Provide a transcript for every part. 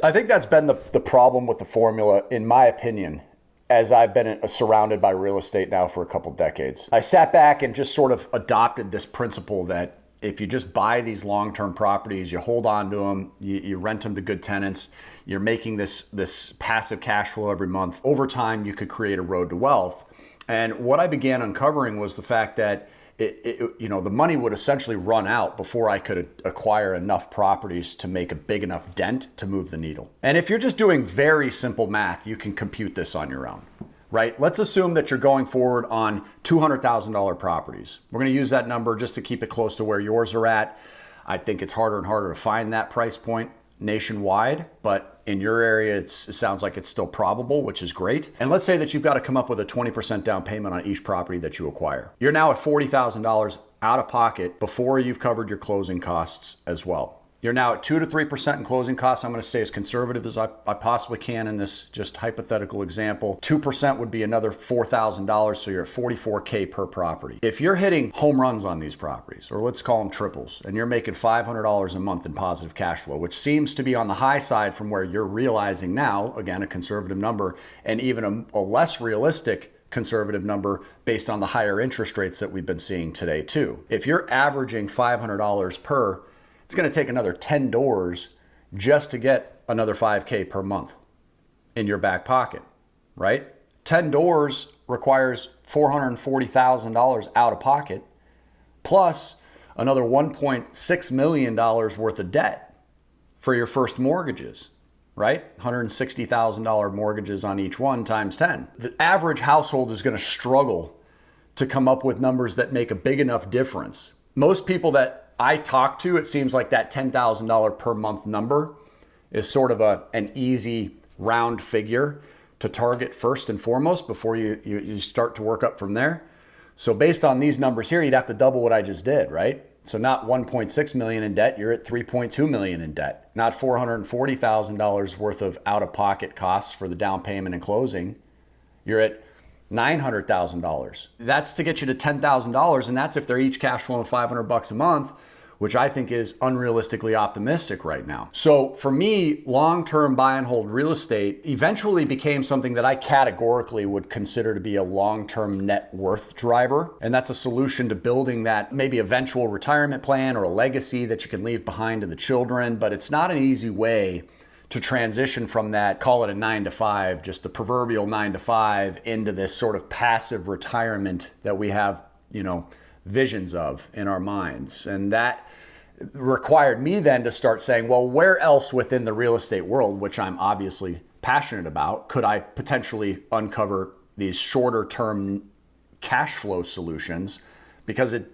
I think that's been the problem with the formula, in my opinion, as I've been surrounded by real estate now for a couple decades. I sat back and just sort of adopted this principle that if you just buy these long-term properties, you hold on to them, you rent them to good tenants, you're making this passive cash flow every month. Over time, you could create a road to wealth. And what I began uncovering was the fact that the money would essentially run out before I could acquire enough properties to make a big enough dent to move the needle. And if you're just doing very simple math, you can compute this on your own, right? Let's assume that you're going forward on $200,000 properties. We're going to use that number just to keep it close to where yours are at. I think it's harder and harder to find that price point nationwide, but in your area, it sounds like it's still probable, which is great. And let's say that you've got to come up with a 20% down payment on each property that you acquire. You're now at $40,000 out of pocket before you've covered your closing costs as well. You're now at 2 to 3% in closing costs. I'm going to stay as conservative as I possibly can in this just hypothetical example. 2% would be another $4,000, so you're at $44K per property. If you're hitting home runs on these properties, or let's call them triples, and you're making $500 a month in positive cash flow, which seems to be on the high side from where you're realizing now, again, a conservative number, and even a less realistic conservative number based on the higher interest rates that we've been seeing today too. If you're averaging $500 per, it's going to take another 10 doors just to get another 5K per month in your back pocket, right? 10 doors requires $440,000 out of pocket, plus another $1.6 million worth of debt for your first mortgages, right? $160,000 mortgages on each one times 10. The average household is going to struggle to come up with numbers that make a big enough difference. Most people that I talk to, it seems like that $10,000 per month number is sort of an easy round figure to target first and foremost before you start to work up from there. So based on these numbers here, you'd have to double what I just did, right? So not 1.6 million in debt, you're at 3.2 million in debt. Not $440,000 worth of out-of-pocket costs for the down payment and closing. You're at $900,000. That's to get you to $10,000, and that's if they're each cash flowing $500 a month, which I think is unrealistically optimistic right now. So for me, long-term buy and hold real estate eventually became something that I categorically would consider to be a long-term net worth driver. And that's a solution to building that maybe eventual retirement plan or a legacy that you can leave behind to the children. But it's not an easy way to transition from that, call it a 9 to 5, just the proverbial 9 to 5, into this sort of passive retirement that we have, visions of in our minds. And that required me then to start saying, well, where else within the real estate world, which I'm obviously passionate about, could I potentially uncover these shorter term cash flow solutions? Because it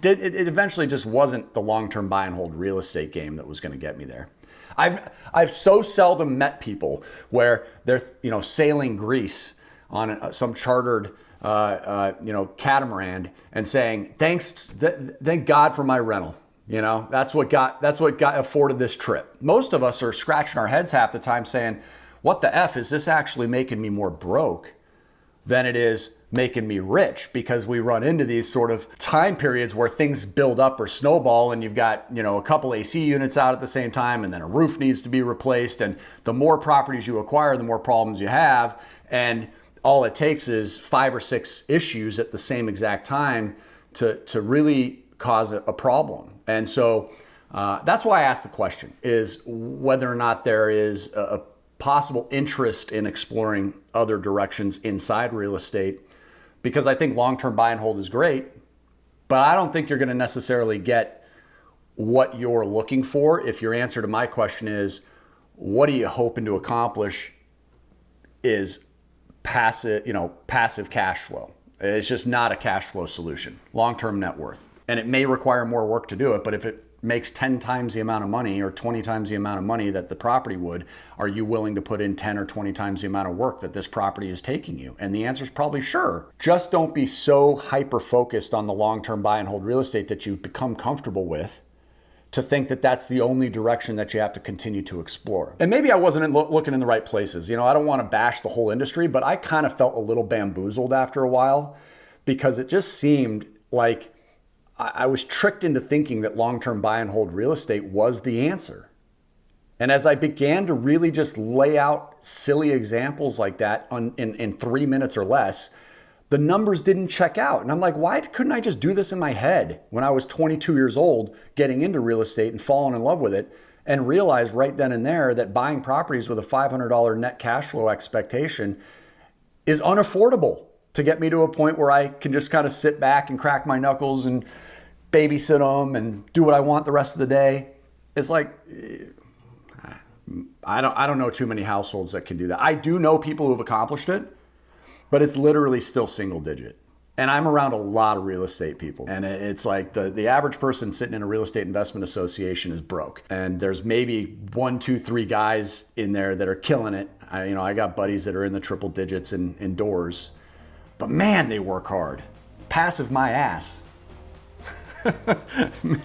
eventually just wasn't the long-term buy and hold real estate game that was going to get me there. I've so seldom met people where they're sailing Greece on some chartered catamaran and saying thank God for my rental. That's what got afforded this trip. Most of us are scratching our heads half the time saying, what the F is this actually making me more broke than it is making me rich? Because we run into these sort of time periods where things build up or snowball, and you've got, a couple AC units out at the same time, and then a roof needs to be replaced. And the more properties you acquire, the more problems you have. And all it takes is 5 or 6 issues at the same exact time to really cause a problem. And so that's why I asked the question, is whether or not there is a possible interest in exploring other directions inside real estate, because I think long-term buy and hold is great, but I don't think you're going to necessarily get what you're looking for if your answer to my question is, what are you hoping to accomplish, is passive cash flow. It's just not a cash flow solution, long-term net worth. And it may require more work to do it, but if it makes 10 times the amount of money or 20 times the amount of money that the property would, are you willing to put in 10 or 20 times the amount of work that this property is taking you? And the answer is probably sure. Just don't be so hyper-focused on the long-term buy and hold real estate that you've become comfortable with to think that that's the only direction that you have to continue to explore. And maybe I wasn't looking in the right places. I don't want to bash the whole industry, but I kind of felt a little bamboozled after a while, because it just seemed like I was tricked into thinking that long-term buy and hold real estate was the answer. And as I began to really just lay out silly examples like that in 3 minutes or less, the numbers didn't check out. And I'm like, why couldn't I just do this in my head when I was 22 years old, getting into real estate and falling in love with it, and realize right then and there that buying properties with a $500 net cash flow expectation is unaffordable to get me to a point where I can just kind of sit back and crack my knuckles and babysit them and do what I want the rest of the day. It's like, I don't know too many households that can do that. I do know people who have accomplished it, but it's literally still single digit. And I'm around a lot of real estate people. And it's like the average person sitting in a real estate investment association is broke. And there's maybe 1, 2, 3 guys in there that are killing it. I got buddies that are in the triple digits and indoors. But man, they work hard. Passive my ass. Man.